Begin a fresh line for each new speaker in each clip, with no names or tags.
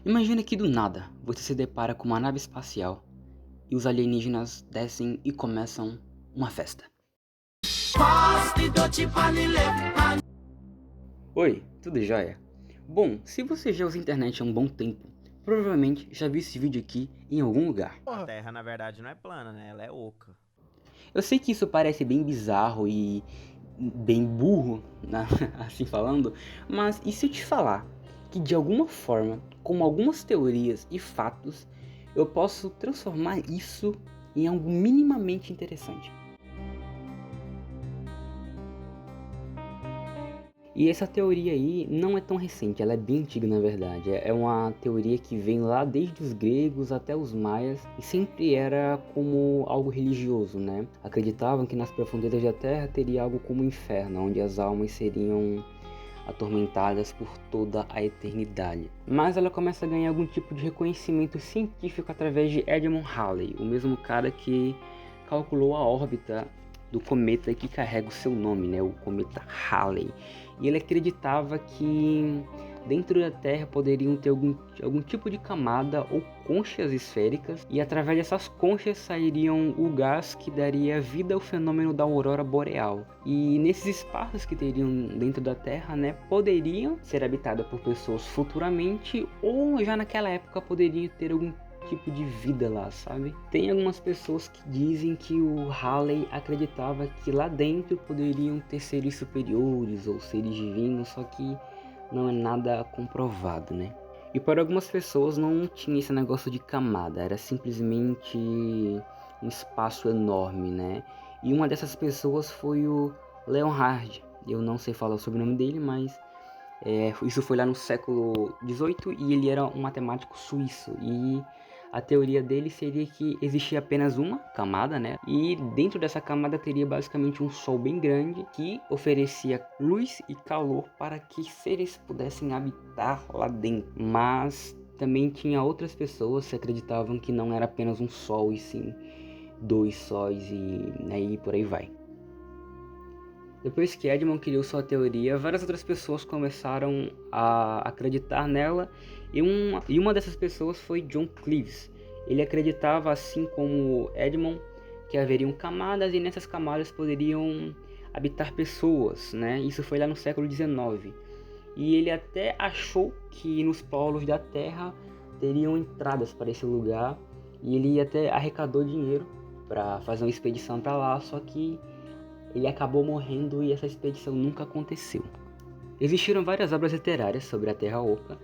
Imagina que do nada você se depara com uma nave espacial e os alienígenas descem e começam uma festa. Oi, tudo jóia? Bom, se você já usa a internet há um bom tempo, provavelmente já viu esse vídeo aqui em algum lugar.
A Terra, na verdade, não é plana, né? Ela é oca.
Eu sei que isso parece bem bizarro e bem burro, né? Assim falando, mas e se eu te falar que de alguma forma, com algumas teorias e fatos, eu posso transformar isso em algo minimamente interessante? E essa teoria aí não é tão recente, ela é bem antiga na verdade. É uma teoria que vem lá desde os gregos até os maias e sempre era como algo religioso, né? Acreditavam que nas profundezas da Terra teria algo como o inferno, onde as almas seriam atormentadas por toda a eternidade. Mas ela começa a ganhar algum tipo de reconhecimento científico através de Edmund Halley, o mesmo cara que calculou a órbita do cometa que carrega o seu nome, né, o cometa Halley. E ele acreditava que dentro da Terra poderiam ter algum tipo de camada ou conchas esféricas, e através dessas conchas sairiam o gás que daria vida ao fenômeno da aurora boreal. E nesses espaços que teriam dentro da Terra, né, poderiam ser habitados por pessoas futuramente, ou já naquela época poderiam ter algum tipo de vida lá, sabe? Tem algumas pessoas que dizem que o Halley acreditava que lá dentro poderiam ter seres superiores ou seres divinos, só que não é nada comprovado, né? E para algumas pessoas não tinha esse negócio de camada, era simplesmente um espaço enorme, né? E uma dessas pessoas foi o Leonhard. Eu não sei falar sobre o sobrenome dele, mas isso foi lá no século XVIII e ele era um matemático suíço. E a teoria dele seria que existia apenas uma camada, né? E dentro dessa camada teria basicamente um sol bem grande que oferecia luz e calor para que seres pudessem habitar lá dentro. Mas também tinha outras pessoas que acreditavam que não era apenas um sol e sim dois sóis e aí por aí vai. Depois que Edmond criou sua teoria, várias outras pessoas começaram a acreditar nela, e uma dessas pessoas foi John Cleves. Ele acreditava, assim como Edmond, que haveriam camadas e nessas camadas poderiam habitar pessoas, né? Isso foi lá no século XIX. E ele até achou que nos polos da Terra teriam entradas para esse lugar, e ele até arrecadou dinheiro para fazer uma expedição para lá, só que ele acabou morrendo e essa expedição nunca aconteceu. Existiram várias obras literárias sobre a Terra Oca,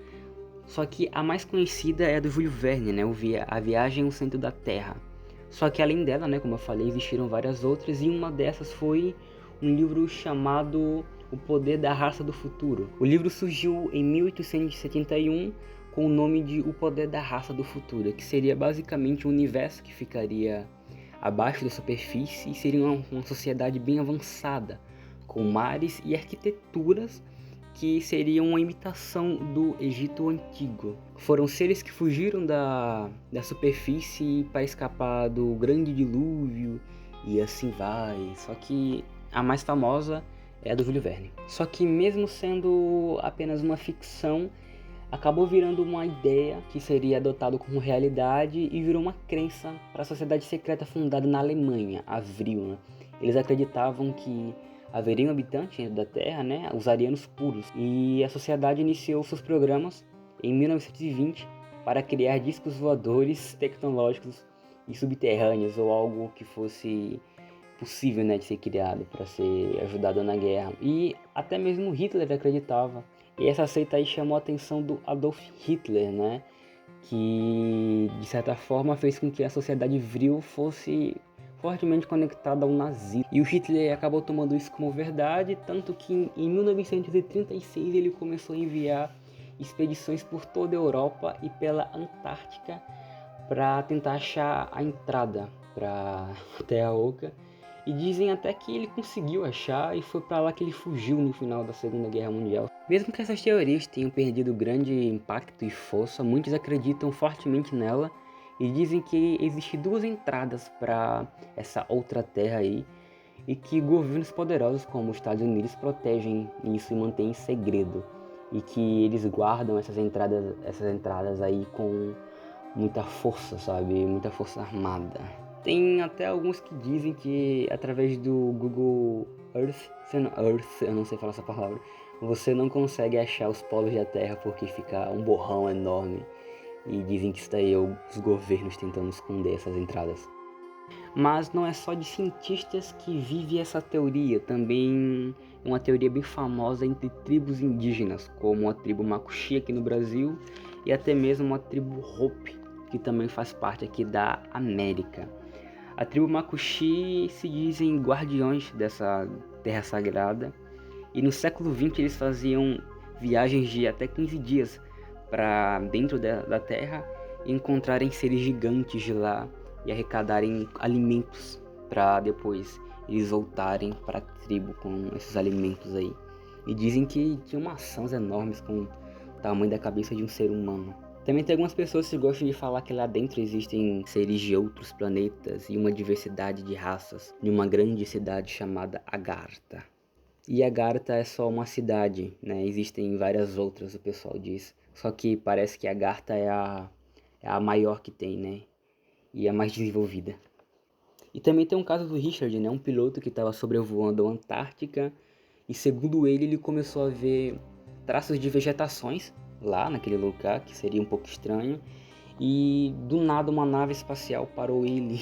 só que a mais conhecida é a do Júlio Verne, né, A Viagem ao Centro da Terra. Só que além dela, né, como eu falei, existiram várias outras, e uma dessas foi um livro chamado O Poder da Raça do Futuro. O livro surgiu em 1871 com o nome de O Poder da Raça do Futuro, que seria basicamente um universo que ficaria abaixo da superfície e seria uma sociedade bem avançada, com mares e arquiteturas que seriam uma imitação do Egito Antigo. Foram seres que fugiram da superfície para escapar do grande dilúvio e assim vai. Só que a mais famosa é a do Júlio Verne. Só que mesmo sendo apenas uma ficção, acabou virando uma ideia que seria adotado como realidade e virou uma crença para a sociedade secreta fundada na Alemanha, a Vril, né? Eles acreditavam que haveriam habitantes da Terra, né, os arianos puros, e a sociedade iniciou seus programas em 1920 para criar discos voadores tecnológicos e subterrâneos ou algo que fosse possível, né, de ser criado para ser ajudado na guerra. E até mesmo Hitler acreditava. E essa seita aí chamou a atenção do Adolf Hitler, né, que de certa forma fez com que a sociedade vril fosse fortemente conectada ao nazismo. E o Hitler acabou tomando isso como verdade, tanto que em 1936 ele começou a enviar expedições por toda a Europa e pela Antártica para tentar achar a entrada para a Terra Oca. E dizem até que ele conseguiu achar e foi para lá que ele fugiu no final da Segunda Guerra Mundial. Mesmo que essas teorias tenham perdido grande impacto e força, muitos acreditam fortemente nela e dizem que existem duas entradas para essa outra terra aí e que governos poderosos como os Estados Unidos protegem isso e mantêm em segredo. e que eles guardam essas entradas aí com muita força, sabe? Muita força armada. Tem até alguns que dizem que através do Google Earth, eu não sei falar essa palavra, você não consegue achar os polos da Terra porque fica um borrão enorme. E dizem que isso daí é os governos tentando esconder essas entradas. Mas não é só de cientistas que vive essa teoria, também é uma teoria bem famosa entre tribos indígenas, como a tribo Macuxi aqui no Brasil e até mesmo a tribo Hopi, que também faz parte aqui da América. A tribo Macuxi se dizem guardiões dessa terra sagrada e no século XX eles faziam viagens de até 15 dias para dentro da terra e encontrarem seres gigantes de lá e arrecadarem alimentos para depois eles voltarem para a tribo com esses alimentos aí. E dizem que tinham maçãs enormes com o tamanho da cabeça de um ser humano. Também tem algumas pessoas que gostam de falar que lá dentro existem seres de outros planetas e uma diversidade de raças em uma grande cidade chamada Agartha. E Agartha é só uma cidade, né? Existem várias outras, o pessoal diz. Só que parece que Agartha é a maior que tem, né? E a mais desenvolvida. E também tem um caso do Richard, né? Um piloto que estava sobrevoando a Antártica e segundo ele começou a ver traços de vegetações lá naquele lugar, que seria um pouco estranho. E do nada uma nave espacial parou ele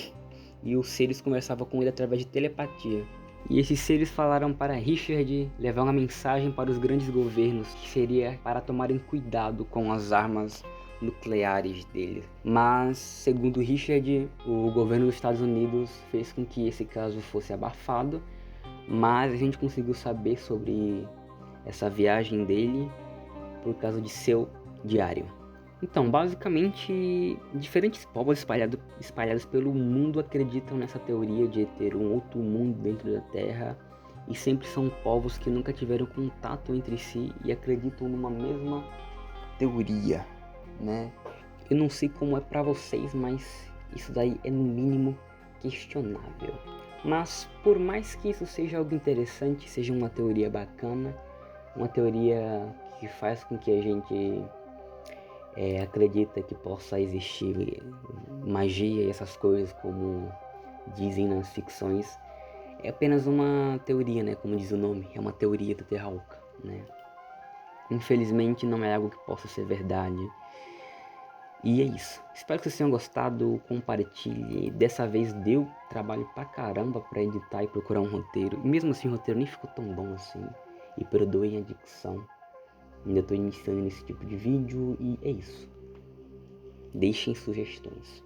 e os seres conversavam com ele através de telepatia. E esses seres falaram para Richard levar uma mensagem para os grandes governos, que seria para tomarem cuidado com as armas nucleares dele. Mas, segundo Richard, o governo dos Estados Unidos fez com que esse caso fosse abafado, mas a gente conseguiu saber sobre essa viagem dele por causa de seu diário. Então, basicamente, diferentes povos espalhados pelo mundo acreditam nessa teoria de ter um outro mundo dentro da Terra e sempre são povos que nunca tiveram contato entre si e acreditam numa mesma teoria, né? Eu não sei como é pra vocês, mas isso daí é no mínimo questionável. Mas por mais que isso seja algo interessante, seja uma teoria bacana, uma teoria que faz com que a gente acredita que possa existir magia e essas coisas como dizem nas ficções, é apenas uma teoria, né? Como diz o nome, é uma teoria do Terra Oca, né? Infelizmente não é algo que possa ser verdade. E é isso. Espero que vocês tenham gostado, compartilhe. Dessa vez deu trabalho pra caramba pra editar e procurar um roteiro. E mesmo assim o roteiro nem ficou tão bom assim. E perdoem a dicção. Ainda tô iniciando nesse tipo de vídeo e é isso. Deixem sugestões.